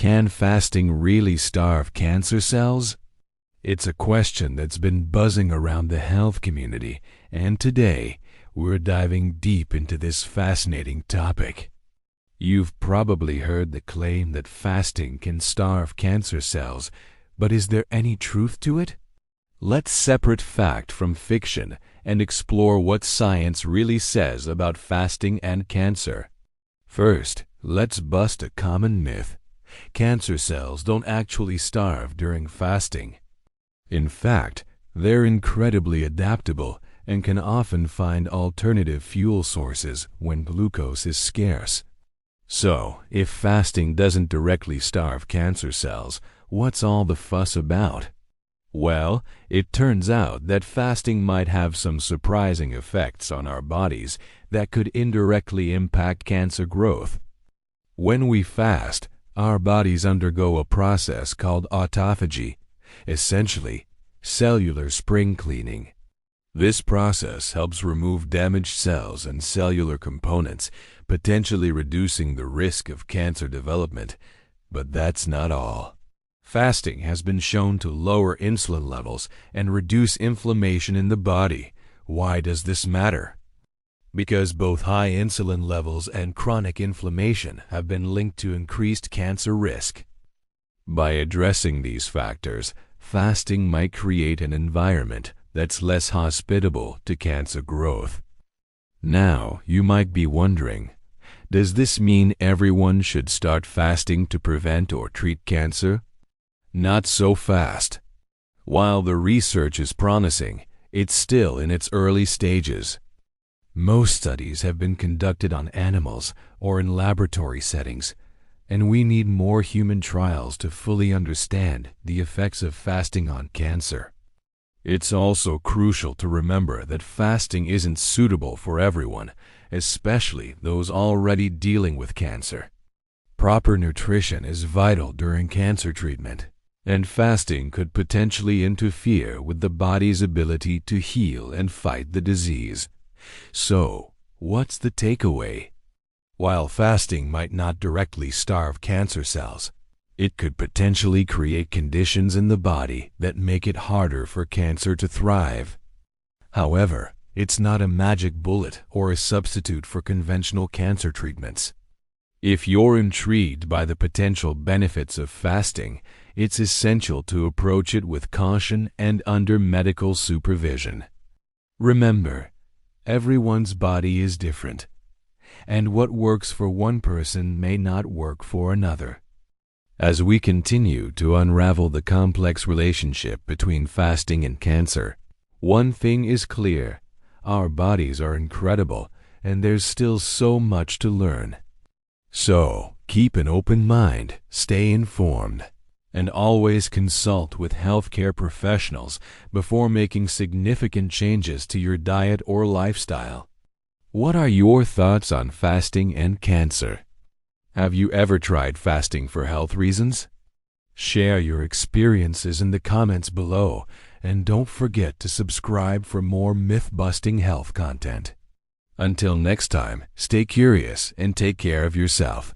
Can fasting really starve cancer cells? It's a question that's been buzzing around the health community, and today we're diving deep into this fascinating topic. You've probably heard the claim that fasting can starve cancer cells, but is there any truth to it? Let's separate fact from fiction and explore what science really says about fasting and cancer. First, let's bust a common myth. Cancer cells don't actually starve during fasting. In fact, they're incredibly adaptable and can often find alternative fuel sources when glucose is scarce. So, if fasting doesn't directly starve cancer cells, what's all the fuss about? Well, it turns out that fasting might have some surprising effects on our bodies that could indirectly impact cancer growth. When we fast, our bodies undergo a process called autophagy, essentially cellular spring cleaning. This process helps remove damaged cells and cellular components, potentially reducing the risk of cancer development. But that's not all. Fasting has been shown to lower insulin levels and reduce inflammation in the body. Why does this matter? Because both high insulin levels and chronic inflammation have been linked to increased cancer risk. By addressing these factors, fasting might create an environment that's less hospitable to cancer growth. Now, you might be wondering, does this mean everyone should start fasting to prevent or treat cancer? Not so fast. While the research is promising, it's still in its early stages. Most studies have been conducted on animals or in laboratory settings, and we need more human trials to fully understand the effects of fasting on cancer. It's also crucial to remember that fasting isn't suitable for everyone, especially those already dealing with cancer. Proper nutrition is vital during cancer treatment, and fasting could potentially interfere with the body's ability to heal and fight the disease. So, what's the takeaway? While fasting might not directly starve cancer cells, it could potentially create conditions in the body that make it harder for cancer to thrive. However, it's not a magic bullet or a substitute for conventional cancer treatments. If you're intrigued by the potential benefits of fasting, it's essential to approach it with caution and under medical supervision. Remember, everyone's body is different, and what works for one person may not work for another. As we continue to unravel the complex relationship between fasting and cancer, one thing is clear: our bodies are incredible, and there's still so much to learn. So, keep an open mind, stay informed, and always consult with healthcare professionals before making significant changes to your diet or lifestyle. What are your thoughts on fasting and cancer? Have you ever tried fasting for health reasons? Share your experiences in the comments below, and don't forget to subscribe for more myth-busting health content. Until next time, stay curious and take care of yourself.